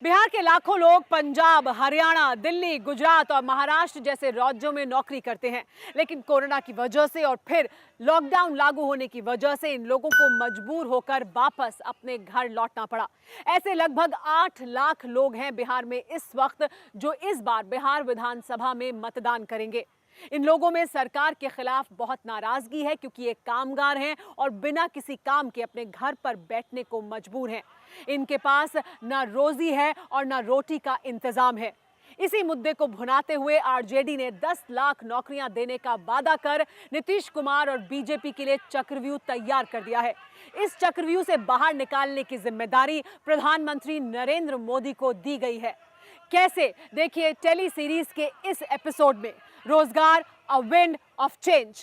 बिहार के लाखों लोग पंजाब, हरियाणा, दिल्ली, गुजरात और महाराष्ट्र जैसे राज्यों में नौकरी करते हैं, लेकिन कोरोना की वजह से और फिर लॉकडाउन लागू होने की वजह से इन लोगों को मजबूर होकर वापस अपने घर लौटना पड़ा। ऐसे लगभग 8 लाख लोग हैं बिहार में इस वक्त, जो इस बार बिहार विधानसभा में मतदान करेंगे। इन लोगों में सरकार के खिलाफ बहुत नाराजगी है, क्योंकि ये कामगार हैं और बिना किसी काम के अपने घर पर बैठने को मजबूर हैं। इनके पास ना रोजी है और ना रोटी का इंतजाम है। इसी मुद्दे को भुनाते हुए आरजेडी ने 10 लाख नौकरियां देने का वादा कर नीतीश कुमार और बीजेपी के लिए चक्रव्यूह तैयार कर दिया है। इस चक्रव्यूह से बाहर निकालने की जिम्मेदारी प्रधानमंत्री नरेंद्र मोदी को दी गई है। कैसे, देखिए टेली सीरीज के इस एपिसोड में रोजगार a wind of change.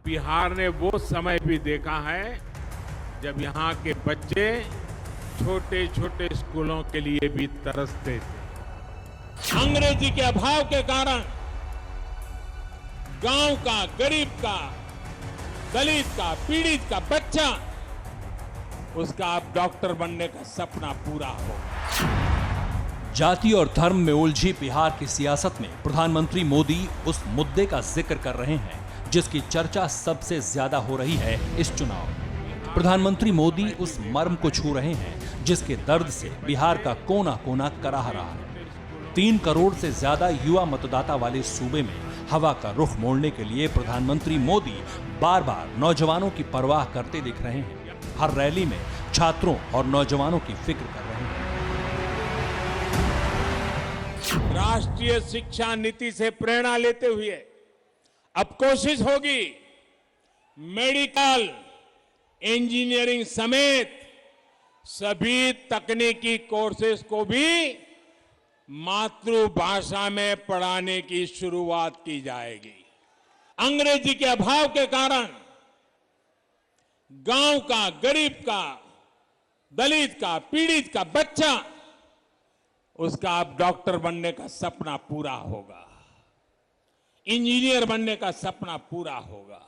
Bihar ने वो समय भी देखा है जब यहाँ के बच्चे छोटे छोटे स्कूलों के लिए भी तरसते थे। अंग्रेजी के अभाव के कारण गांव का, गरीब का, दलित का, पीड़ित का बच्चा, उसका अब डॉक्टर बनने का सपना पूरा हो। जाति और धर्म में उलझी बिहार की सियासत में प्रधानमंत्री मोदी उस मुद्दे का जिक्र कर रहे हैं जिसकी चर्चा सबसे ज्यादा हो रही है इस चुनाव में। प्रधानमंत्री मोदी उस मर्म को छू रहे हैं जिसके दर्द से बिहार का कोना कोना कराह रहा है। 3 करोड़ से ज्यादा युवा मतदाता वाले सूबे में हवा का रुख मोड़ने के लिए प्रधानमंत्री मोदी बार बार नौजवानों की परवाह करते दिख रहे हैं। हर रैली में छात्रों और नौजवानों की फिक्र कर रहे हैं। राष्ट्रीय शिक्षा नीति से प्रेरणा लेते हुए अब कोशिश होगी मेडिकल, इंजीनियरिंग समेत सभी तकनीकी कोर्सेज को भी मातृभाषा में पढ़ाने की शुरुआत की जाएगी। अंग्रेजी के अभाव के कारण गांव का, गरीब का, दलित का, पीड़ित का बच्चा, उसका अब डॉक्टर बनने का सपना पूरा होगा, इंजीनियर बनने का सपना पूरा होगा।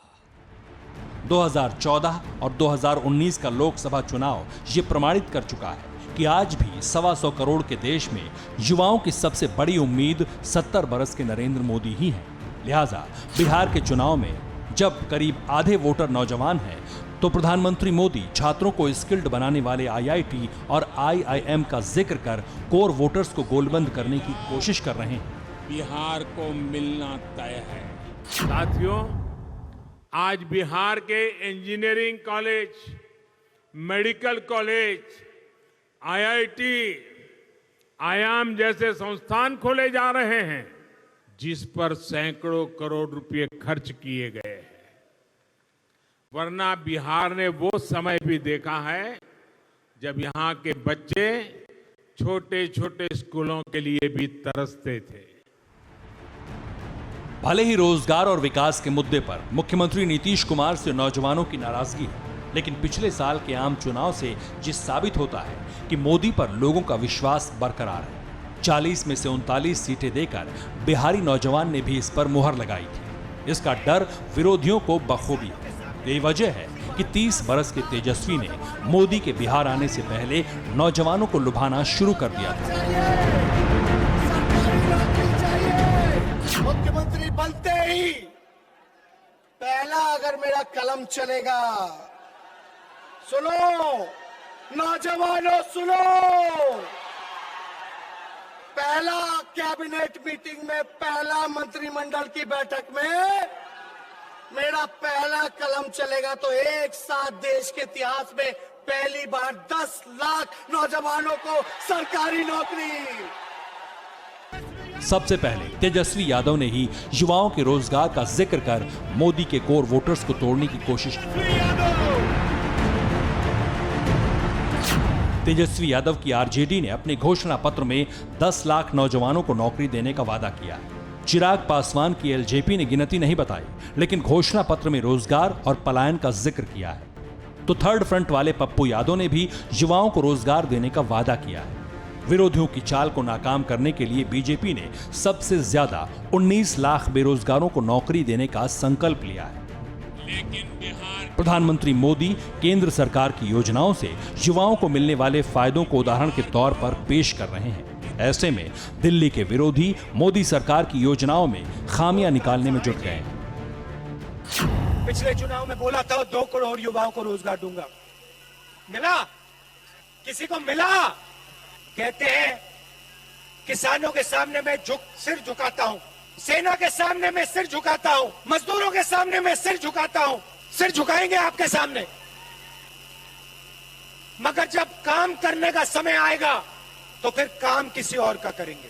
2014 और 2019 का लोकसभा चुनाव ये प्रमाणित कर चुका है कि आज भी 125 करोड़ के देश में युवाओं की सबसे बड़ी उम्मीद 70 बरस के नरेंद्र मोदी ही हैं। लिहाजा बिहार के चुनाव में जब करीब आधे वोटर नौजवान हैं, तो प्रधानमंत्री मोदी छात्रों को स्किल्ड बनाने वाले आईआईटी और आईआईएम का जिक्र कर कोर वोटर्स को गोलबंद करने की कोशिश कर रहे हैं। बिहार को मिलना तय है। साथियों, आज बिहार के engineering college, medical college, IIT, IIM जैसे संस्थान खोले जा रहे हैं, जिस पर सैकड़ों करोड़ रुपए खर्च किए गए हैं। वरना बिहार ने वो समय भी देखा है जब यहाँ के बच्चे छोटे छोटे स्कूलों के लिए भी तरसते थे। भले ही रोजगार और विकास के मुद्दे पर मुख्यमंत्री नीतीश कुमार से नौजवानों की नाराजगी है, लेकिन पिछले साल के आम चुनाव से ये साबित होता है कि मोदी पर लोगों का विश्वास बरकरार है। 40 में से 39 सीटें देकर बिहारी नौजवान ने भी इस पर मुहर लगाई थी। इसका डर विरोधियों को बखूबी है। यही वजह है कि 30 बरस के तेजस्वी ने मोदी के बिहार आने से पहले नौजवानों को लुभाना शुरू कर दिया था। मुख्यमंत्री बनते ही पहला अगर मेरा कलम चलेगा, सुनो नौजवानों सुनो, पहला कैबिनेट मीटिंग में, पहला मंत्रिमंडल की बैठक में मेरा पहला कलम चलेगा तो एक साथ देश के इतिहास में पहली बार 10 लाख नौजवानों को सरकारी नौकरी। सबसे पहले तेजस्वी यादव ने ही युवाओं के रोजगार का जिक्र कर मोदी के कोर वोटर्स को तोड़ने की कोशिश की। तेजस्वी यादव की आरजेडी ने अपने घोषणा पत्र में 10 लाख नौजवानों को नौकरी देने का वादा किया। चिराग पासवान की एलजेपी ने गिनती नहीं बताई, लेकिन घोषणा पत्र में रोजगार और पलायन का जिक्र किया है। तो थर्ड फ्रंट वाले पप्पू यादव ने भी युवाओं को रोजगार देने का वादा किया है। विरोधियों की चाल को नाकाम करने के लिए बीजेपी ने सबसे ज्यादा 19 लाख बेरोजगारों को नौकरी देने का संकल्प लिया है। लेकिन बिहार प्रधानमंत्री मोदी केंद्र सरकार की योजनाओं से युवाओं को मिलने वाले फायदों को उदाहरण के तौर पर पेश कर रहे हैं। ऐसे में दिल्ली के विरोधी मोदी सरकार की योजनाओं में खामियां निकालने में जुट गए हैं। पिछले चुनाव में बोला था 2 करोड़ युवाओं को रोजगार दूंगा, मिला? किसी को मिला? कहते हैं किसानों के सामने मैं सिर झुकाता हूं, सेना के सामने मैं सिर झुकाता हूं, मजदूरों के सामने मैं सिर झुकाता हूं। सिर झुकाएंगे आपके सामने, मगर जब काम करने का समय आएगा तो फिर काम किसी और का करेंगे।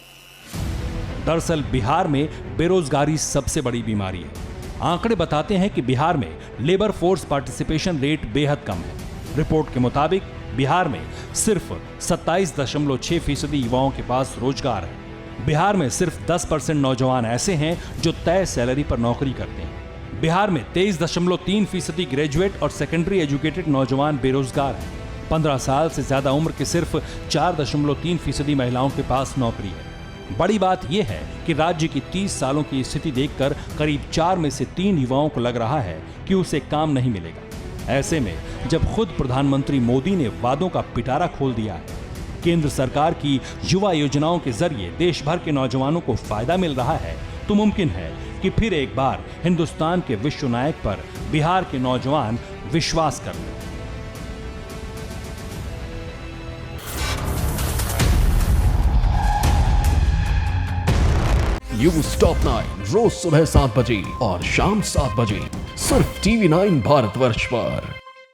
दरअसल बिहार में बेरोजगारी सबसे बड़ी बीमारी है। आंकड़े बताते हैं कि बिहार में लेबर फोर्स पार्टिसिपेशन रेट बेहद कम है। रिपोर्ट के मुताबिक बिहार में सिर्फ 27.6% युवाओं के पास रोजगार है। बिहार में सिर्फ 10% नौजवान ऐसे हैं जो तय सैलरी पर नौकरी करते हैं। बिहार में 23.3% ग्रेजुएट और सेकेंडरी एजुकेटेड नौजवान बेरोजगार हैं। 15 साल से ज्यादा उम्र के सिर्फ 4.3% महिलाओं के पास नौकरी है। बड़ी बात यह है कि राज्य की 30 सालों की स्थिति देखकर करीब 4 में से 3 युवाओं को लग रहा है कि उसे काम नहीं मिलेगा। ऐसे में जब खुद प्रधानमंत्री मोदी ने वादों का पिटारा खोल दिया है, केंद्र सरकार की युवा योजनाओं के जरिए देश भर के नौजवानों को फायदा मिल रहा है, तो मुमकिन है कि फिर एक बार हिंदुस्तान के विश्व नायक पर बिहार के नौजवान विश्वास कर लें। न्यूज़ टॉप 9 रोज सुबह 7 बजे और शाम 7 बजे सिर्फ TV9 भारतवर्ष पर।